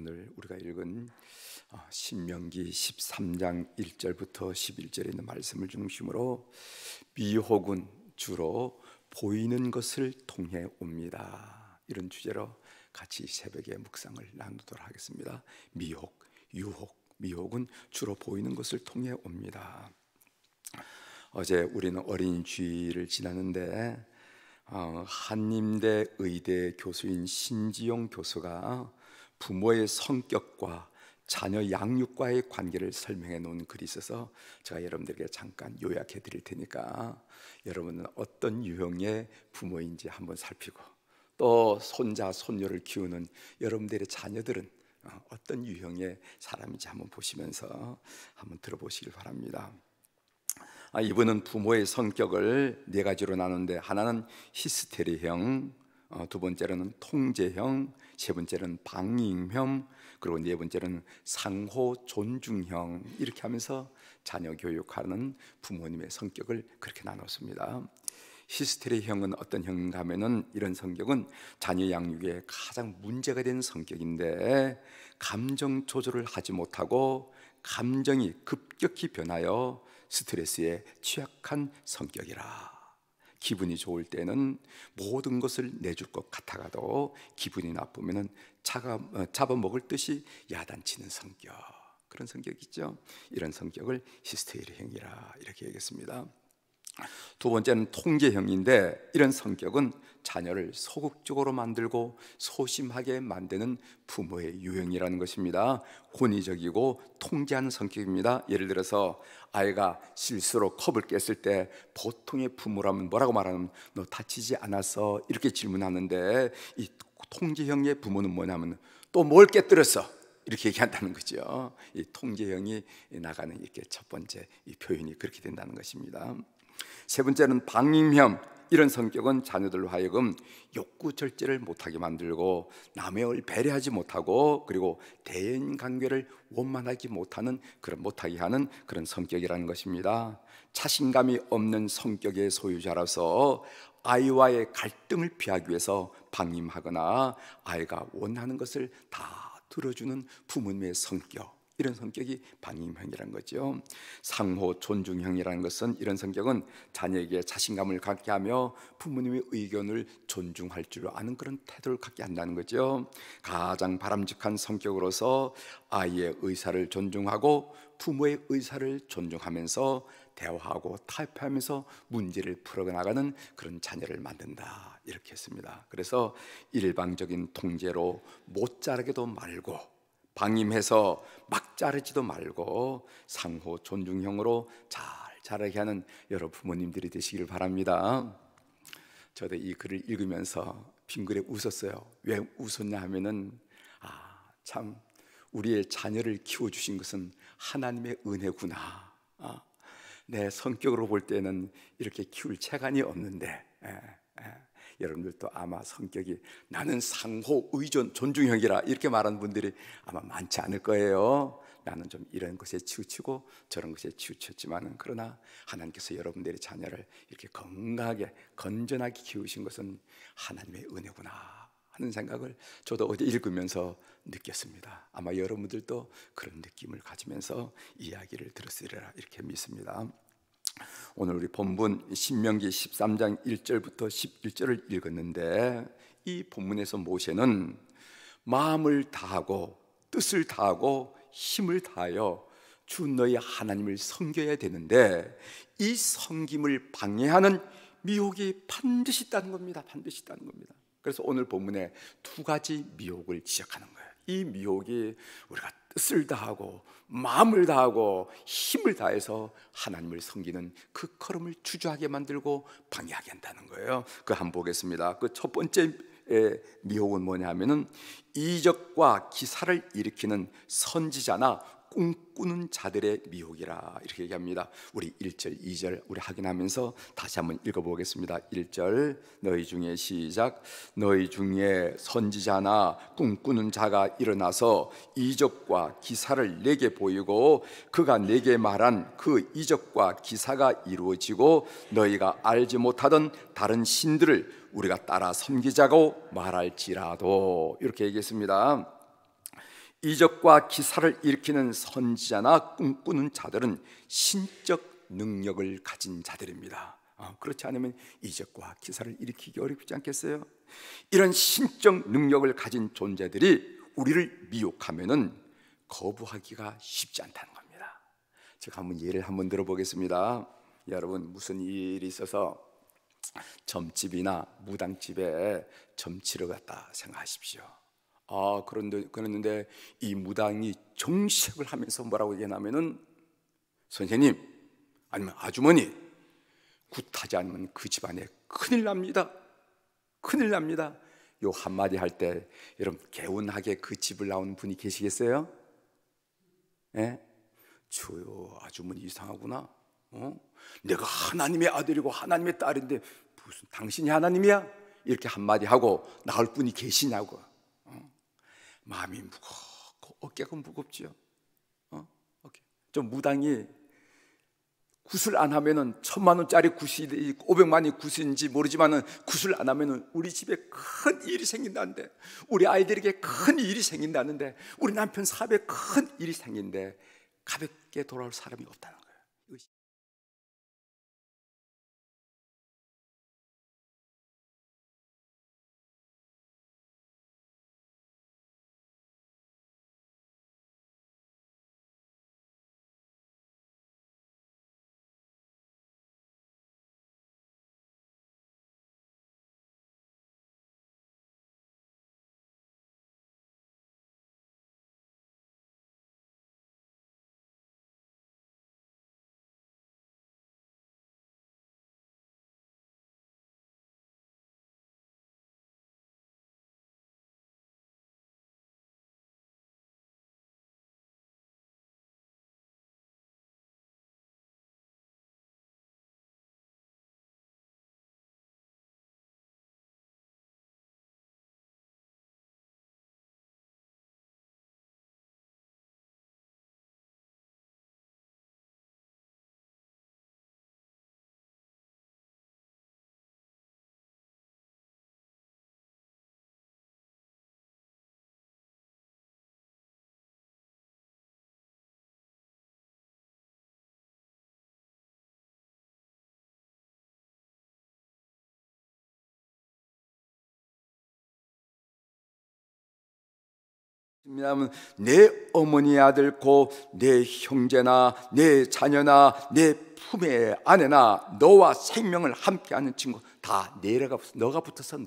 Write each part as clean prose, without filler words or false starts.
오늘 우리가 읽은 신명기 13장 1절부터 11절에 있는 말씀을 중심으로 미혹은 주로 보이는 것을 통해 옵니다, 이런 주제로 같이 새벽에 묵상을 나누도록 하겠습니다. 미혹, 유혹, 미혹은 주로 보이는 것을 통해 옵니다. 어제 우리는 어린 주일을 지났는데 한림대 의대 교수인 신지용 교수가 부모의 성격과 자녀 양육과의 관계를 설명해 놓은 글이 있어서 제가 여러분들에게 잠깐 요약해 드릴 테니까 여러분은 어떤 유형의 부모인지 한번 살피고, 또 손자 손녀를 키우는 여러분들의 자녀들은 어떤 유형의 사람인지 한번 보시면서 한번 들어보시길 바랍니다. 이분은 부모의 성격을 네 가지로 나누는데, 하나는 히스테리형, 두 번째로는 통제형, 세 번째는 방임형, 그리고 네 번째는 상호 존중형, 이렇게 하면서 자녀 교육하는 부모님의 성격을 그렇게 나눴습니다. 히스테리형은 어떤 형인가 하면은, 이런 성격은 자녀 양육에 가장 문제가 되는 성격인데, 감정 조절을 하지 못하고 감정이 급격히 변하여 스트레스에 취약한 성격이라. 기분이 좋을 때는 모든 것을 내줄 것 같아가도 기분이 나쁘면은 잡아먹을 듯이 야단치는 성격, 그런 성격이죠. 이런 성격을 히스테리형이라 이렇게 얘기했습니다. 두 번째는 통제형인데, 이런 성격은 자녀를 소극적으로 만들고 소심하게 만드는 부모의 유형이라는 것입니다. 권위적이고 통제하는 성격입니다. 예를 들어서 아이가 실수로 컵을 깼을 때 보통의 부모라면 뭐라고 말하면 너 다치지 않았어? 이렇게 질문하는데, 이 통제형의 부모는 뭐냐면 또 뭘 깨뜨렸어? 이렇게 얘기한다는 거죠. 이 통제형이 나가는 이렇게 첫 번째 이 표현이 그렇게 된다는 것입니다. 세 번째는 방임형, 이런 성격은 자녀들로 하여금 욕구 절제를 못하게 만들고 남의 배려하지 못하고, 그리고 대인관계를 원만하게 못하게 하는 그런 성격이라는 것입니다. 자신감이 없는 성격의 소유자라서 아이와의 갈등을 피하기 위해서 방임하거나 아이가 원하는 것을 다 들어주는 부모님의 성격, 이런 성격이 방임형이라는 거죠. 상호 존중형이라는 것은, 이런 성격은 자녀에게 자신감을 갖게 하며 부모님의 의견을 존중할 줄 아는 그런 태도를 갖게 한다는 거죠. 가장 바람직한 성격으로서 아이의 의사를 존중하고 부모의 의사를 존중하면서 대화하고 타협하면서 문제를 풀어나가는 그런 자녀를 만든다, 이렇게 했습니다. 그래서 일방적인 통제로 못 자르게도 말고, 방임해서 막 자르지도 말고 상호 존중형으로 잘 자라게 하는 여러 부모님들이 되시길 바랍니다. 저도 이 글을 읽으면서 빙그레 웃었어요. 왜 웃었냐 하면은 참 우리의 자녀를 키워주신 것은 하나님의 은혜구나. 내 성격으로 볼 때는 이렇게 키울 체간이 없는데, 여러분들도 아마 성격이 나는 상호 의존 존중형이라 이렇게 말하는 분들이 아마 많지 않을 거예요. 나는 좀 이런 것에 치우치고 저런 것에 치우쳤지만, 그러나 하나님께서 여러분들의 자녀를 이렇게 건강하게 건전하게 키우신 것은 하나님의 은혜구나 하는 생각을 저도 어제 읽으면서 느꼈습니다. 아마 여러분들도 그런 느낌을 가지면서 이야기를 들었으리라 이렇게 믿습니다. 오늘 우리 본문 신명기 13장 1절부터 11절을 읽었는데, 이 본문에서 모세는 마음을 다하고 뜻을 다하고 힘을 다하여 주 너희 하나님을 섬겨야 되는데, 이 섬김을 방해하는 미혹이 반드시 있다는 겁니다. 반드시 있다는 겁니다. 그래서 오늘 본문에 두 가지 미혹을 지적하는 거예요. 이 미혹이 우리가 뜻을 다하고 마음을 다하고 힘을 다해서 하나님을 섬기는 그 걸음을 주저하게 만들고 방해하게 한다는 거예요. 그거 한번 보겠습니다. 그 첫 번째 미혹은 뭐냐 하면은, 이적과 기사를 일으키는 선지자나 꿈꾸는 자들의 미혹이라 이렇게 얘기합니다. 우리 1절, 2절 우리 확인하면서 다시 한번 읽어보겠습니다. 1절, 너희 중에 시작. 너희 중에 선지자나 꿈꾸는 자가 일어나서 이적과 기사를 내게 보이고 그가 내게 말한 그 이적과 기사가 이루어지고 너희가 알지 못하던 다른 신들을 우리가 따라 섬기자고 말할지라도, 이렇게 얘기했습니다. 이적과 기사를 일으키는 선지자나 꿈꾸는 자들은 신적 능력을 가진 자들입니다. 그렇지 않으면 이적과 기사를 일으키기 어렵지 않겠어요? 이런 신적 능력을 가진 존재들이 우리를 미혹하면은 거부하기가 쉽지 않다는 겁니다. 제가 예를 한번 들어보겠습니다. 여러분, 무슨 일이 있어서 점집이나 무당집에 점치러 갔다 생각하십시오. 그런데 이 무당이 정색을 하면서 뭐라고 얘기하냐면은, 선생님, 아니면 아주머니, 굿하지 않으면 그 집안에 큰일 납니다. 큰일 납니다. 요 한마디 할 때 여러분, 개운하게 그 집을 나온 분이 계시겠어요? 예? 저요, 아주머니 이상하구나. 내가 하나님의 아들이고 하나님의 딸인데 무슨 당신이 하나님이야? 이렇게 한마디 하고 나올 분이 계시냐고. 마음이 무겁고 어깨가 무겁죠. 좀 무당이 굿을 안 하면은 1,000만 원짜리 굿이 500만이 굿인지 모르지만은 굿을 안 하면은 우리 집에 큰 일이 생긴다는데, 우리 아이들에게 큰 일이 생긴다는데, 우리 남편 사업에 큰 일이 생긴데 가볍게 돌아올 사람이 없다는 거예요. 왜냐하면 내 어머니의 아들 곧 내 형제나 내 자녀나 내 품의 아내나 너와 생명을 함께하는 친구 다 너가 붙어서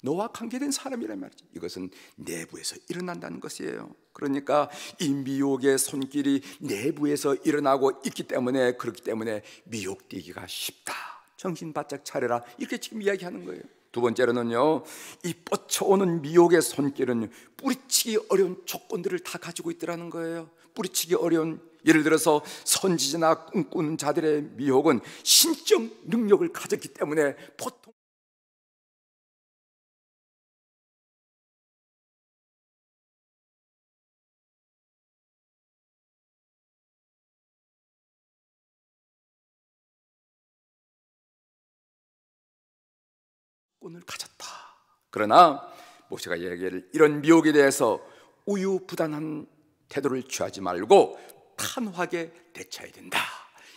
너와 관계된 사람이란 말이죠. 이것은 내부에서 일어난다는 것이에요. 그러니까 이 미혹의 손길이 내부에서 일어나고 있기 때문에, 그렇기 때문에 미혹되기가 쉽다. 정신 바짝 차려라, 이렇게 지금 이야기하는 거예요. 두 번째로는요, 이 뻗쳐오는 미혹의 손길은 뿌리치기 어려운 조건들을 다 가지고 있더라는 거예요. 뿌리치기 어려운, 예를 들어서 선지자나 꿈꾸는 자들의 미혹은 신적 능력을 가졌기 때문에 보통 조건을 가졌다. 그러나 모세가 얘기를, 이런 미혹에 대해서 우유부단한 태도를 취하지 말고 단호하게 대처해야 된다.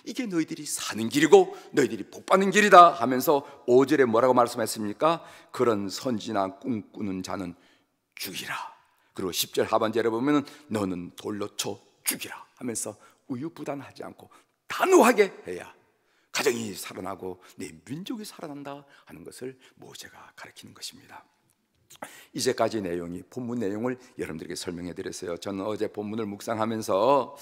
이게 너희들이 사는 길이고 너희들이 복받는 길이다 하면서 5절에 뭐라고 말씀했습니까? 그런 선지나 꿈꾸는 자는 죽이라. 그리고 10절 하반절에 보면 너는 돌로 쳐 죽이라 하면서 우유부단하지 않고 단호하게 해야 가정이 살아나고 내 민족이 살아난다 하는 것을 모세가 가르치는 것입니다. 이제까지 내용이 본문 내용을 여러분들에게 설명해 드렸어요. 저는 어제 본문을 묵상하면서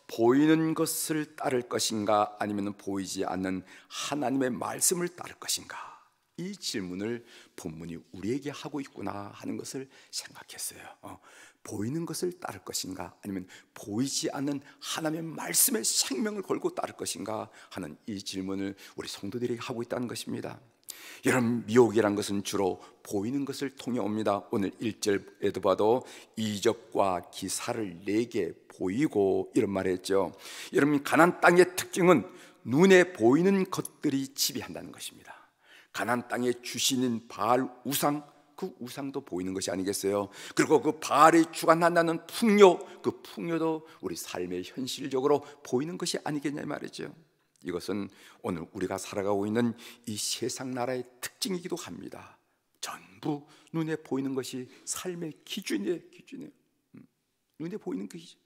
보이는 것을 따를 것인가 아니면 보이지 않는 하나님의 말씀을 따를 것인가, 이 질문을 본문이 우리에게 하고 있구나 하는 것을 생각했어요. 보이는 것을 따를 것인가 아니면 보이지 않는 하나님의 말씀에 생명을 걸고 따를 것인가 하는 이 질문을 우리 성도들에게 하고 있다는 것입니다. 여러분, 미혹이란 것은 주로 보이는 것을 통해 옵니다. 오늘 1절에도 봐도 이적과 기사를 내게 보이고 이런 말을 했죠. 여러분, 가나안 땅의 특징은 눈에 보이는 것들이 지배한다는 것입니다. 가나안 땅에 주시는 바알 우상, 그 우상도 보이는 것이 아니겠어요? 그리고 그 바알이 주관한다는 풍요, 그 풍요도 우리 삶의 현실적으로 보이는 것이 아니겠냐 말이죠. 이것은 오늘 우리가 살아가고 있는 이 세상 나라의 특징이기도 합니다. 전부 눈에 보이는 것이 삶의 기준이에요. 눈에 보이는 그 기준.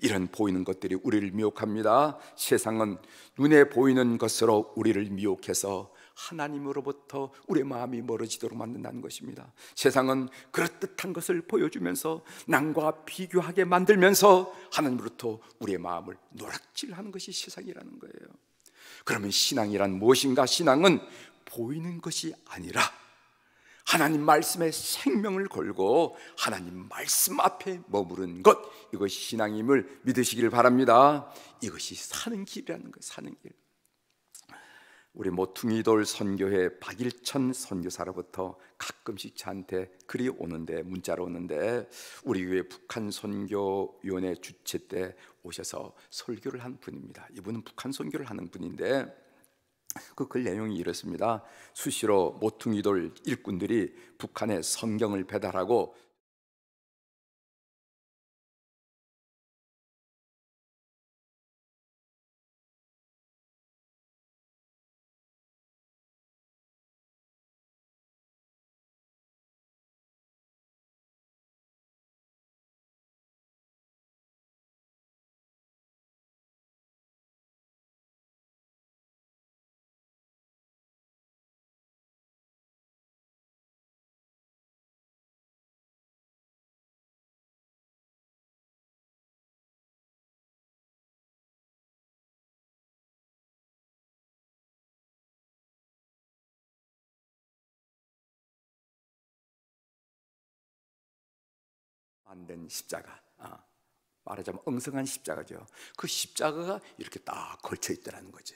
이런 보이는 것들이 우리를 미혹합니다. 세상은 눈에 보이는 것으로 우리를 미혹해서 하나님으로부터 우리의 마음이 멀어지도록 만든다는 것입니다. 세상은 그럴듯한 것을 보여주면서 남과 비교하게 만들면서 하나님으로부터 우리의 마음을 노락질하는 것이 세상이라는 거예요. 그러면 신앙이란 무엇인가? 신앙은 보이는 것이 아니라 하나님 말씀에 생명을 걸고 하나님 말씀 앞에 머무른 것, 이것이 신앙임을 믿으시길 바랍니다. 이것이 사는 길이라는 거예요. 사는 길. 우리 모퉁이돌 선교회 박일천 선교사로부터 가끔씩 저한테 글이 오는데, 문자로 오는데, 우리 교회 북한 선교위원회 주최 때 오셔서 설교를 한 분입니다. 이분은 북한 선교를 하는 분인데 그 글 내용이 이렇습니다. 수시로 모퉁이돌 일꾼들이 북한에 성경을 배달하고 안 된 십자가, 말하자면 엉성한 십자가죠. 그 십자가가 이렇게 딱 걸쳐 있더라는 거지.